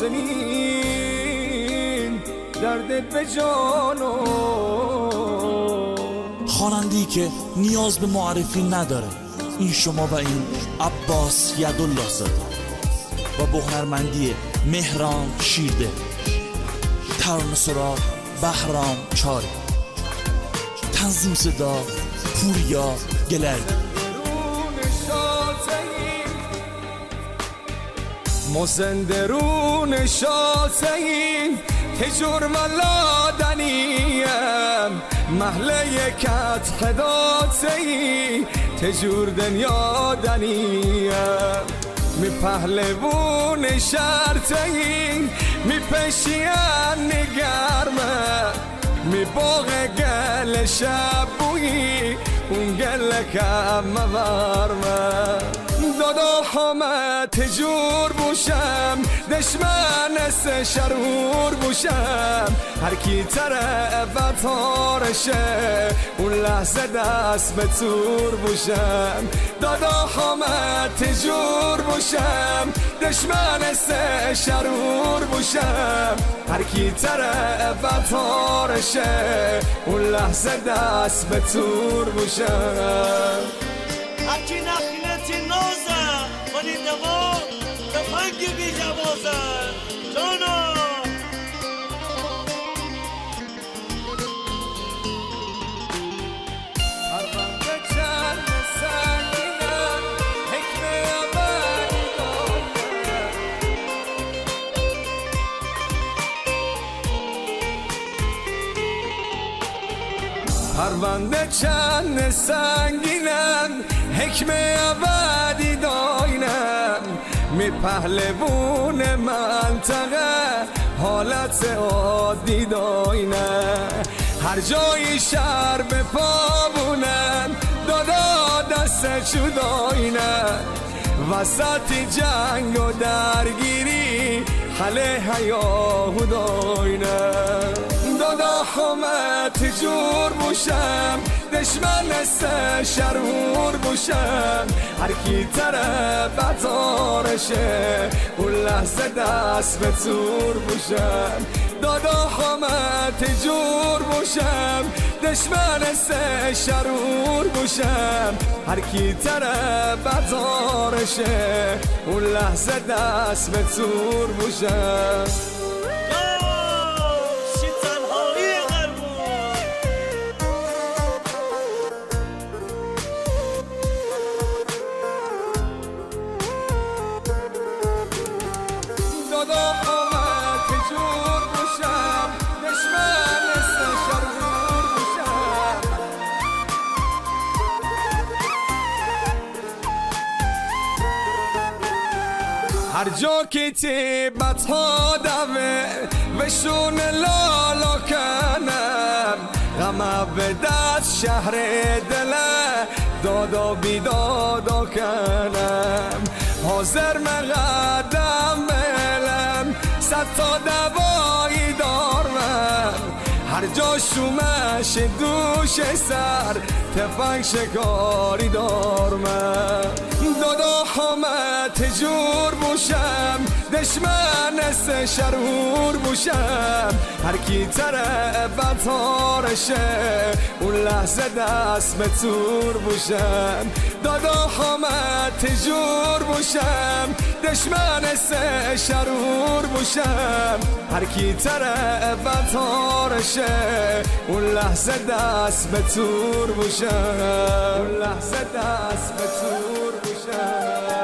نازنین دردت به جانو. خواننده‌ای که نیاز به معرفی نداره، این شما و این عباس یدالله زاده و با هنرمندی مهران شیرده، ترانه سرا بهرام چاری، تنظیم صدا پوریا گلر. ما زندرون شاسهیم تجور ملادنیم محله کت خداتهی تجور دنیا دنیم می پهلوون شرطهی می پشیان نگرمه می باغ گل شبویی اون گل کم مورمه دادا همه تجور بوشم دشمن است شرور بوشم هر کی طرف تارشه اون لحظه دست به تور بوشم دادا همه تجور بوشم دشمن است شرور بوشم هر کی طرف تارشه اون لحظه دست به تور بوشم هرکی نخیلتی نازه ولی دوام به فنگی بی جوازه جانا. پرونده چند سنگینم حکمه ابدی داینم می پهلوون منطقه حالت عادی داینم هر جای شهر به پابونم دادا دست چوداینم وسط جنگ و درگیری حله حیاهو داینم دادا همه تجور بوشم دشمن است شرور بوشم هر کی طرف تارشه اون لحظه دست به تور بوشم دادا همه تجور بوشم دشمن است شرور بوشم هر کی طرف تارشه اون لحظه دست به تور بوشم. دادا همه تجور بوشم دشمن است شرور بوشم هر جا که تیبت ها دوه وشون لالا کنم غمه به دست شهر دله دادا بی دادا کنم حاضر مقدم بلم صد تا دوایی دارم هر جا شومش دوش سر تفنگ شکاری دارم دادا همه تجور بوشم دشمن است شرور بوشم هر کی طرف تارشه اون لحظه دست به تور بوشم دادا همه تجور بوشم دشمن است شرور بوشم هر کی طرف تارشه اون لحظه دست به تور بوشم اون لحظه دست به تور بوشم.